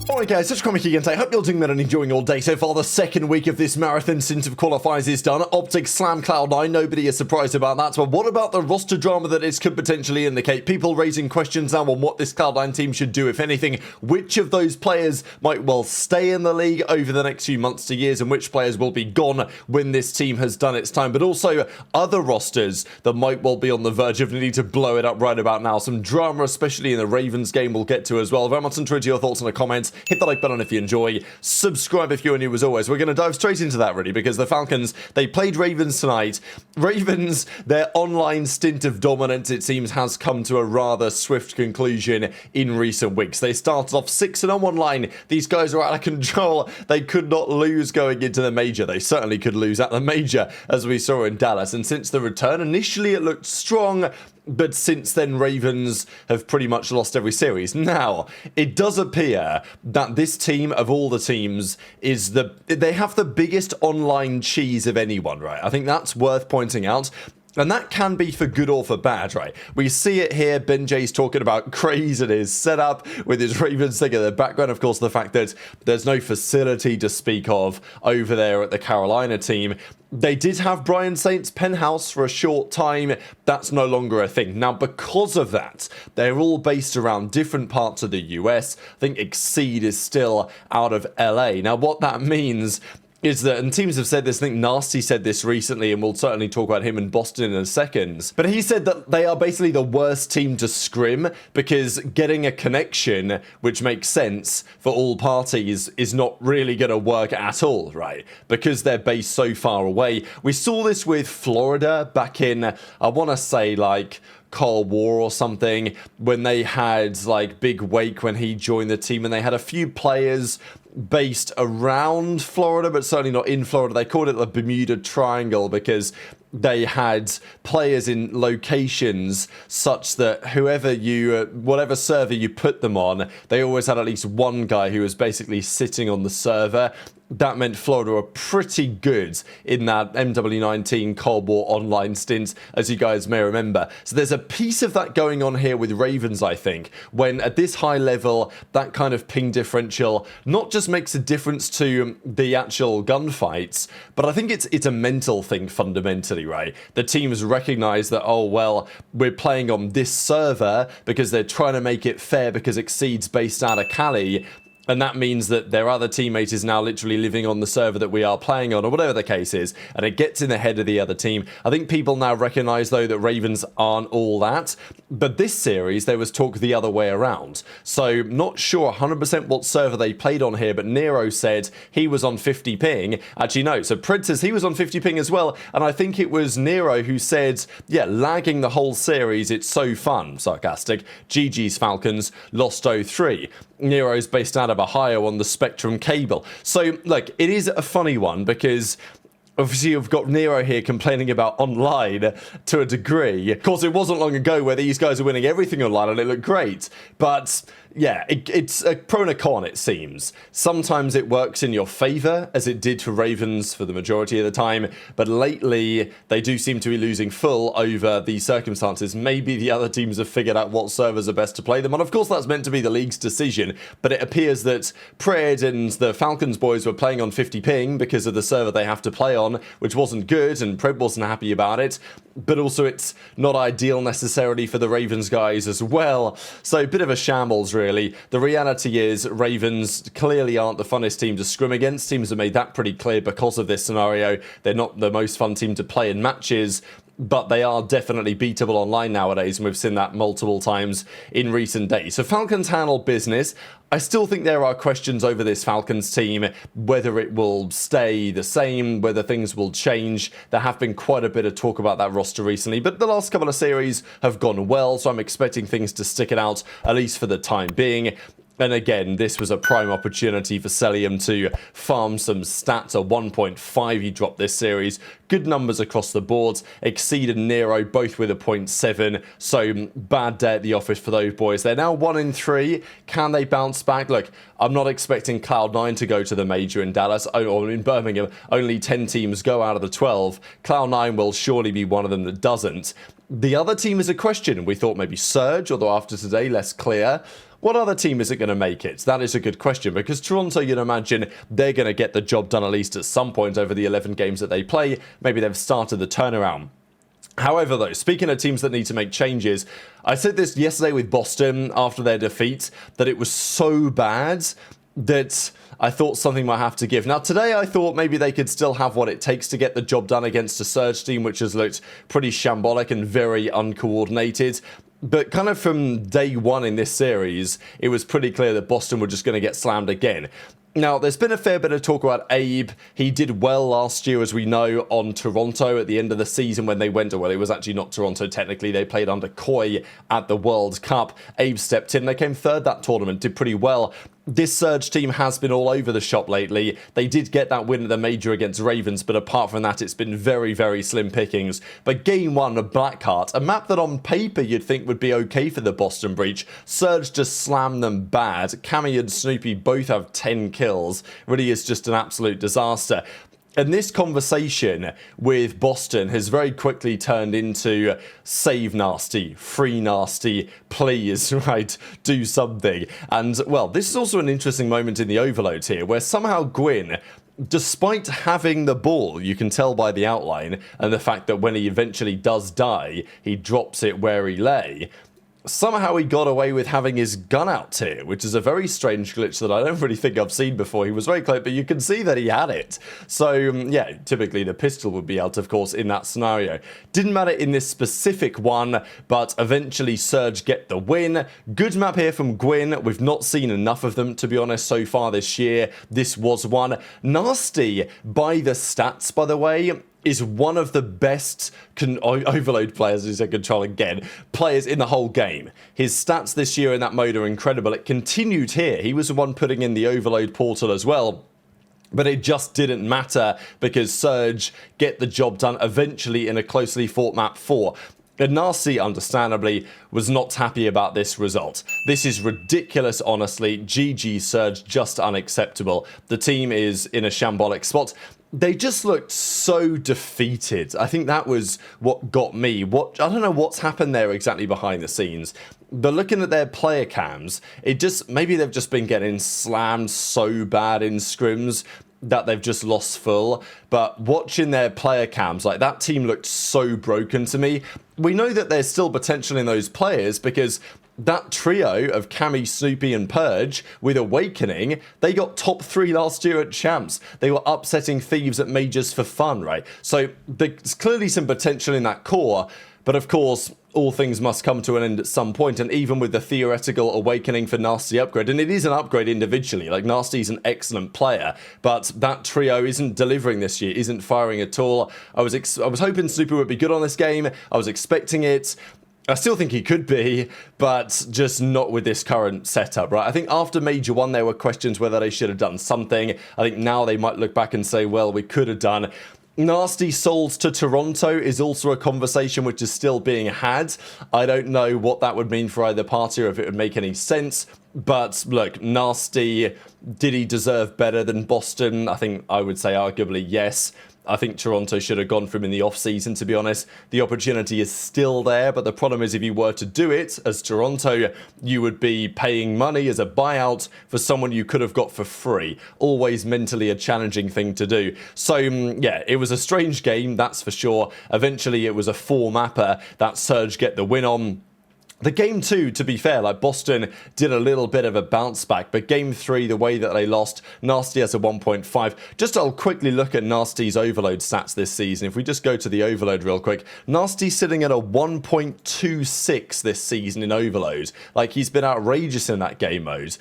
Alright guys, such comic again today. Hope you're doing well and enjoying your day so far. The second week of this marathon stint of qualifiers is done. OpTic slam Cloud9, nobody is surprised about that. But what about the roster drama that this could potentially indicate? People raising questions now on what this Cloud9 team should do, if anything. Which of those players might well stay in the league over the next few months to years, and which players will be gone when this team has done its time. But also other rosters that might well be on the verge of needing to blow it up right about now. Some drama, especially in the Ravens game, we'll get to as well. Very much into your thoughts in the comments. Hit the like button if you enjoy. Subscribe if you're new as always. We're going to dive straight into that really, because the Falcons, they played Ravens tonight. Ravens, their online stint of dominance, it seems, has come to a rather swift conclusion in recent weeks. They started off 6-0 online. These guys are out of control. They could not lose going into the major. They certainly could lose at the major, as we saw in Dallas. And since the return, initially it looked strong, but since then, Ravens have pretty much lost every series. Now, it does appear that this team, of all the teams, they have the biggest online cheese of anyone, right? I think that's worth pointing out. And that can be for good or for bad, right? We see it here. BenJ's talking about Craze and his setup with his Ravens thing in the background. Of course, the fact that there's no facility to speak of over there at the Carolina team. They did have Brian Saint's penthouse for a short time. That's no longer a thing. Now, because of that, they're all based around different parts of the US. I think Exceed is still out of LA. Now, what that means is that, and teams have said this, I think Nasty said this recently, and we'll certainly talk about him in Boston in a second, but he said that they are basically the worst team to scrim because getting a connection, which makes sense for all parties, is not really going to work at all, right? Because they're based so far away. We saw this with Florida back in, I want to say like Cold War or something, when they had like Big Wake when he joined the team, and they had a few players based around Florida, but certainly not in Florida. They called it the Bermuda Triangle because they had players in locations such that whatever server you put them on, they always had at least one guy who was basically sitting on the server. That meant Florida were pretty good in that MW19 Cold War online stint, as you guys may remember. So there's a piece of that going on here with Ravens, I think, when at this high level, that kind of ping differential not just makes a difference to the actual gunfights, but I think it's a mental thing fundamentally, right? The teams recognize that, oh, well, we're playing on this server because they're trying to make it fair because Exceed's based out of Cali. And that means that their other teammate is now literally living on the server that we are playing on, or whatever the case is, and it gets in the head of the other team. I think people now recognize, though, that Ravens aren't all that. But this series, there was talk the other way around. So, not sure 100% what server they played on here, but Nero said he was on 50 ping. Actually, no. So, Pred says he was on 50 ping as well. And I think it was Nero who said, yeah, lagging the whole series, it's so fun. Sarcastic. GG's Falcons lost 0-3. Nero's based out of Ohio on the Spectrum cable. So, look, it is a funny one because obviously you've got Nero here complaining about online to a degree. Of course, it wasn't long ago where these guys are winning everything online and it looked great. But yeah, it's a pro and a con, it seems. Sometimes it works in your favor, as it did for Ravens for the majority of the time, but lately they do seem to be losing full over these circumstances. Maybe the other teams have figured out what servers are best to play them on. Of course, that's meant to be the league's decision, but it appears that Pred and the Falcons boys were playing on 50 ping because of the server they have to play on, which wasn't good, and Pred wasn't happy about it. But also it's not ideal necessarily for the Ravens guys as well. So a bit of a shambles, really. The reality is Ravens clearly aren't the funnest team to scrim against. Teams have made that pretty clear because of this scenario. They're not the most fun team to play in matches, but they are definitely beatable online nowadays, and we've seen that multiple times in recent days. So Falcons handle business. I still think there are questions over this Falcons team, whether it will stay the same, whether things will change. There have been quite a bit of talk about that roster recently, but the last couple of series have gone well, so I'm expecting things to stick it out, at least for the time being. And again, this was a prime opportunity for Celium to farm some stats. A 1.5 he dropped this series. Good numbers across the boards. Exceed and Nero both with a 0.7. So bad day at the office for those boys. They're now 1-3. Can they bounce back? Look, I'm not expecting Cloud9 to go to the major in Dallas or in Birmingham. Only 10 teams go out of the 12. Cloud9 will surely be one of them that doesn't. The other team is a question. We thought maybe Surge, although after today, less clear. What other team is it going to make it? That is a good question, because Toronto, you'd imagine they're going to get the job done at least at some point over the 11 games that they play. Maybe they've started the turnaround. However, though, speaking of teams that need to make changes, I said this yesterday with Boston after their defeat, that it was so bad that I thought something might have to give. Now, today I thought maybe they could still have what it takes to get the job done against a Surge team, which has looked pretty shambolic and very uncoordinated. But kind of from day one in this series, it was pretty clear that Boston were just going to get slammed again. Now, there's been a fair bit of talk about Abe. He did well last year, as we know, on Toronto at the end of the season when they went, well, it was actually not Toronto technically. They played under Koi at the World Cup. Abe stepped in. They came third that tournament, did pretty well. This Surge team has been all over the shop lately. They did get that win at the Major against Ravens, but apart from that, it's been very, very slim pickings. But Game 1 of Blackheart, a map that on paper you'd think would be okay for the Boston Breach, Surge just slammed them bad. Cammy and Snoopy both have 10 kills. Really is just an absolute disaster. And this conversation with Boston has very quickly turned into save nasty, free nasty, please, right, do something. And, well, this is also an interesting moment in the overload here, where somehow Gwinn, despite having the ball, you can tell by the outline, and the fact that when he eventually does die, he drops it where he lay, somehow he got away with having his gun out here, which is a very strange glitch that I don't really think I've seen before. He was very close, but you can see that he had it. So, yeah, typically the pistol would be out, of course, in that scenario. Didn't matter in this specific one, but eventually Surge get the win. Good map here from Gwinn. We've not seen enough of them, to be honest, so far this year. This was one. Nasty, by the stats, by the way, is one of the best overload players, as I control again, players in the whole game. His stats this year in that mode are incredible. It continued here. He was the one putting in the overload portal as well. But it just didn't matter because Surge get the job done eventually in a closely fought map 4. And Nasty, understandably, was not happy about this result. This is ridiculous, honestly. GG Surge, just unacceptable. The team is in a shambolic spot. They just looked so defeated. I think that was what got me. I don't know what's happened there exactly behind the scenes. But looking at their player cams, maybe they've just been getting slammed so bad in scrims that they've just lost full. But watching their player cams, like, that team looked so broken to me. We know that there's still potential in those players because that trio of Cammy, Snoopy and Purge with Awakening, they got top 3 last year at Champs. They were upsetting Thieves at Majors for fun, right? So there's clearly some potential in that core, but of course, all things must come to an end at some point, and even with the theoretical Awakening for Nasty upgrade, and it is an upgrade individually, like Nasty's an excellent player, but that trio isn't delivering this year, isn't firing at all. I was hoping Snoopy would be good on this game, I was expecting it. I still think he could be, but just not with this current setup, right? I think after Major 1, there were questions whether they should have done something. I think now they might look back and say, well, we could have done. Nasty sold to Toronto is also a conversation which is still being had. I don't know what that would mean for either party or if it would make any sense. But look, Nasty, did he deserve better than Boston? I think I would say arguably yes. I think Toronto should have gone for him in the off-season, to be honest. The opportunity is still there, but the problem is if you were to do it as Toronto, you would be paying money as a buyout for someone you could have got for free. Always mentally a challenging thing to do. So, yeah, it was a strange game, that's for sure. Eventually, it was a 4-mapper that Surge get the win on. The game 2, to be fair, like Boston did a little bit of a bounce back, but game 3, the way that they lost, Nasty has a 1.5. Just I'll quickly look at Nasty's overload stats this season. If we just go to the overload real quick, Nasty's sitting at a 1.26 this season in overload. Like, he's been outrageous in that game mode.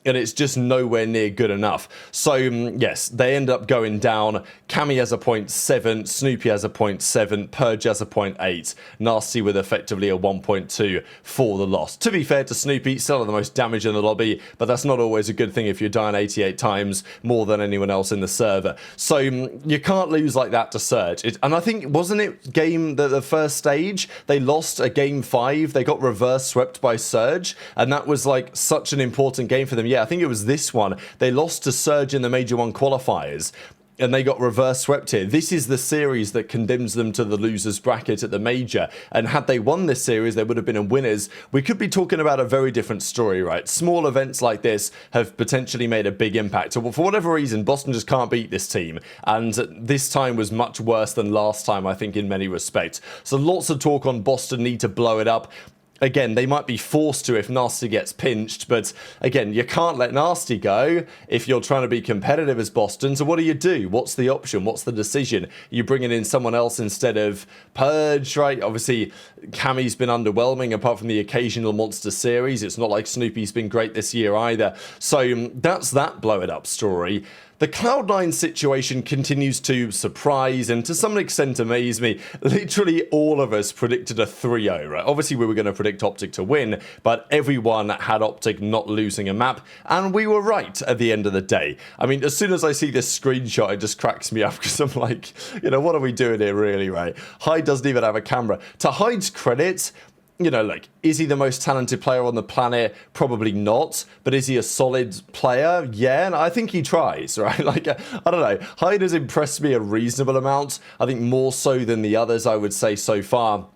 And it's just nowhere near good enough. So, yes, they end up going down. Cammy has a 0.7, Snoopy has a 0.7, Purge has a 0.8, Nasty with effectively a 1.2 for the loss. To be fair to Snoopy, still the most damage in the lobby, but that's not always a good thing if you're dying 88 times more than anyone else in the server. So, you can't lose like that to Surge. And I think, wasn't it the first stage? They lost a game 5, they got reverse swept by Surge, and that was like such an important game for them. Yeah, I think it was this one. They lost to Surge in the Major 1 qualifiers. and they got reverse swept here. This is the series that condemns them to the losers bracket at the major, and had they won this series, they would have been in winners. We could be talking about a very different story, right? Small events like this have potentially made a big impact. So for whatever reason, Boston just can't beat this team, and this time was much worse than last time, I think, in many respects. So lots of talk on Boston need to blow it up. Again, they might be forced to if Nasty gets pinched, but again, you can't let Nasty go if you're trying to be competitive as Boston. So what do? What's the option? What's the decision? You bringing in someone else instead of Purge, right? Obviously, Cammy's been underwhelming apart from the occasional monster series. It's not like Snoopy's been great this year either. So that's that blow it up story. The Cloud9 situation continues to surprise and to some extent amaze me. Literally all of us predicted a 3-0, right? Obviously we were going to predict OpTic to win, but everyone had OpTic not losing a map, and we were right at the end of the day. I mean, as soon as I see this screenshot, it just cracks me up because I'm like, you know, what are we doing here really, right? Hyde doesn't even have a camera. To Hyde's credit, you know, like, is he the most talented player on the planet? Probably not. But is he a solid player? Yeah, and I think he tries, right? Like, I don't know. Hyde has impressed me a reasonable amount. I think more so than the others, I would say, so far.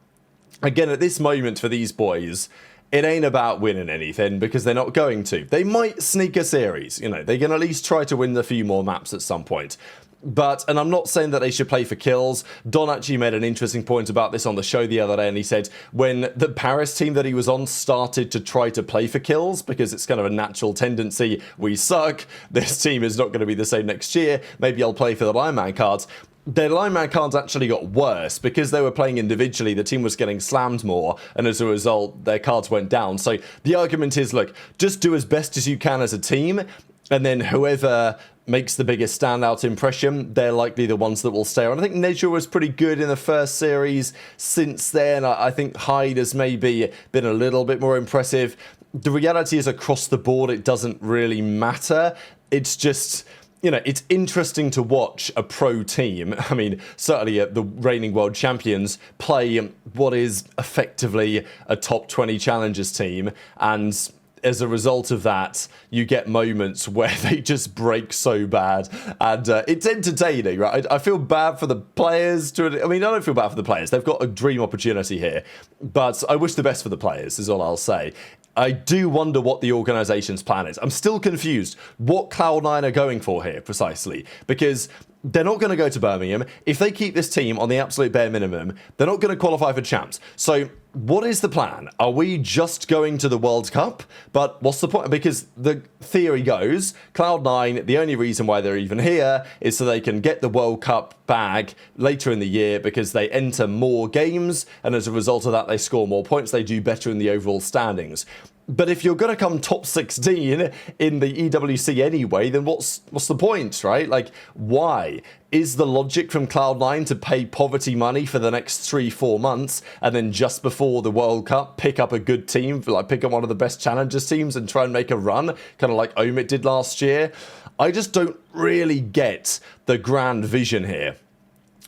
Again, at this moment for these boys, it ain't about winning anything because they're not going to. They might sneak a series, you know. They can at least try to win a few more maps at some point. But, and I'm not saying that they should play for kills. Don actually made an interesting point about this on the show the other day, and he said when the Paris team that he was on started to try to play for kills, because it's kind of a natural tendency, we suck, this team is not going to be the same next year, maybe I'll play for the lineman cards. Their lineman cards actually got worse because they were playing individually. The team was getting slammed more, and as a result, their cards went down. So the argument is, look, just do as best as you can as a team, and then whoever makes the biggest standout impression, they're likely the ones that will stay on. I think Nejra was pretty good in the first series. Since then, I think Hyde has maybe been a little bit more impressive. The reality is, across the board, it doesn't really matter. It's just, you know, it's interesting to watch a pro team, I mean, certainly the reigning world champions, play what is effectively a top 20 challengers team, and as a result of that, you get moments where they just break so bad, and it's entertaining, right? I feel bad for the players. I don't feel bad for the players. They've got a dream opportunity here, but I wish the best for the players, is all I'll say. I do wonder what the organization's plan is. I'm still confused what Cloud9 are going for here, precisely, because they're not going to go to Birmingham. If they keep this team on the absolute bare minimum, they're not going to qualify for champs. So what is the plan? Are we just going to the World Cup? But what's the point? Because the theory goes, Cloud9, the only reason why they're even here is so they can get the World Cup bag later in the year because they enter more games, and as a result of that, they score more points, they do better in the overall standings. But if you're going to come top 16 in the EWC anyway, then what's the point, right? Like, why? Is the logic from Cloud9 to pay poverty money for the next 3-4 months and then just before the World Cup pick up a good team, like pick up one of the best challengers teams and try and make a run, kind of like Omid did last year? I just don't really get the grand vision here.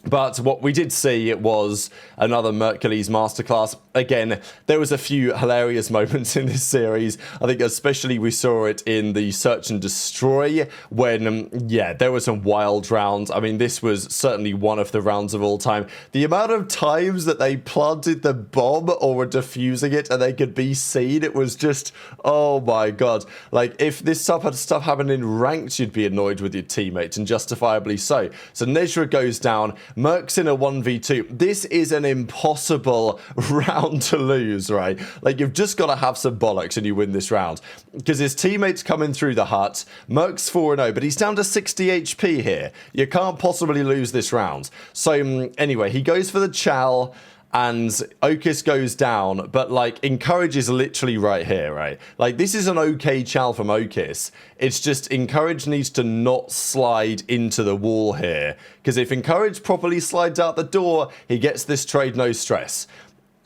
But what we did see was another Mercules masterclass. Again, there was a few hilarious moments in this series. I think especially we saw it in the Search and Destroy when, yeah, there were some wild rounds. I mean, this was certainly one of the rounds of all time. The amount of times that they planted the bomb or were defusing it and they could be seen, it was just, oh my god. Like, if this stuff happened in ranked, you'd be annoyed with your teammates, and justifiably so. So Nejra goes down. Merc's in a 1v2. This is an impossible round to lose, right? Like, you've just got to have some bollocks and you win this round. Because his teammate's coming through the hut. Merc's 4-0, but he's down to 60 HP here. You can't possibly lose this round. So, anyway, he goes for the Chal, and Okis goes down, but like Encourage is literally right here, right? Like, this is an okay Chal from Okis. It's just Encourage needs to not slide into the wall here, because if Encourage properly slides out the door, he gets this trade no stress.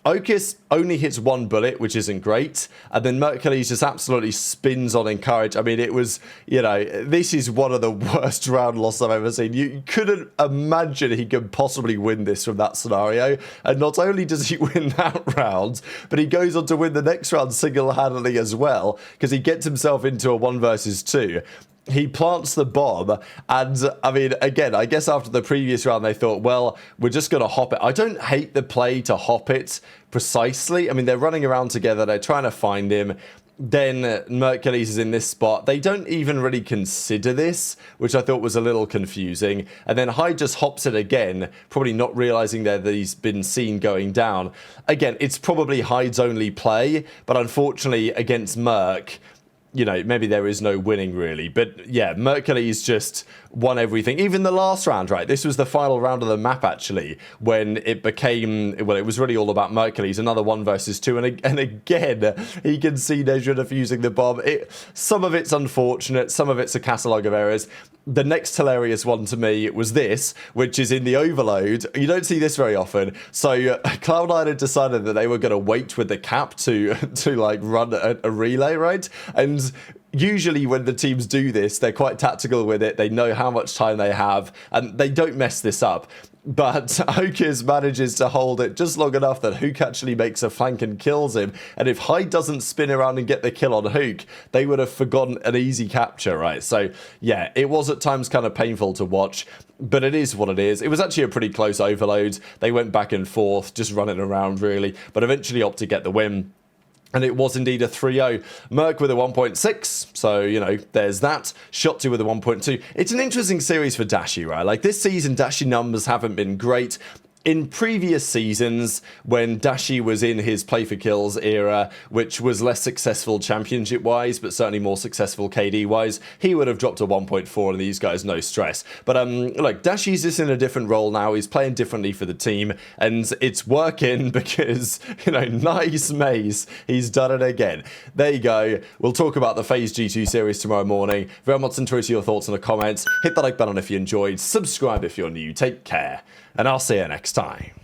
Okis only hits one bullet, which isn't great, and then Mercules just absolutely spins on Encourage. I mean, it was, you know, this is one of the worst round losses I've ever seen. You couldn't imagine he could possibly win this from that scenario, and not only does he win that round, but he goes on to win the next round single-handedly as well, because he gets himself into a 1 versus 2. he plants the bomb, and I mean, again, I guess after the previous round they thought, well, we're just going to hop it. I don't hate the play to hop it precisely. I mean, they're running around together, they're trying to find him. Then Mercules is in this spot. They don't even really consider this, which I thought was a little confusing. And then Hyde just hops it again, probably not realizing that he's been seen going down. Again, it's probably Hyde's only play, but unfortunately against Merc, you know, maybe there is no winning really. But yeah, Mercules just won everything. Even the last round, right? This was the final round of the map, actually, when it became, well, it was really all about Mercules. Another 1 versus 2. And again, he can see Nejra defusing the bomb. Some of it's unfortunate. Some of it's a catalogue of errors. The next hilarious one to me was this, which is in the overload. You don't see this very often. So Cloud9 had decided that they were going to wait with the cap to like run a relay, right? And usually when the teams do this, they're quite tactical with it. They know how much time they have, and they don't mess this up. But Okis manages to hold it just long enough that Huke actually makes a flank and kills him. And if Hyde doesn't spin around and get the kill on Huke, they would have forgotten an easy capture, right? So, yeah, it was at times kind of painful to watch, but it is what it is. It was actually a pretty close overload. They went back and forth, just running around, really. But eventually OpTic get the win. And it was indeed a 3-0. Merc with a 1.6, so, you know, there's that. Shotzzy with a 1.2. It's an interesting series for Dashy, right? Like, this season, Dashy numbers haven't been great. In previous seasons, when Dashy was in his play for kills era, which was less successful championship-wise, but certainly more successful KD-wise, he would have dropped a 1.4, and these guys, no stress. But, look, Dashy's just in a different role now. He's playing differently for the team, and it's working because, you know, nice mace. He's done it again. There you go. We'll talk about the FaZe G2 series tomorrow morning. Very much interested in your thoughts in the comments. Hit the like button if you enjoyed. Subscribe if you're new. Take care. And I'll see you next time.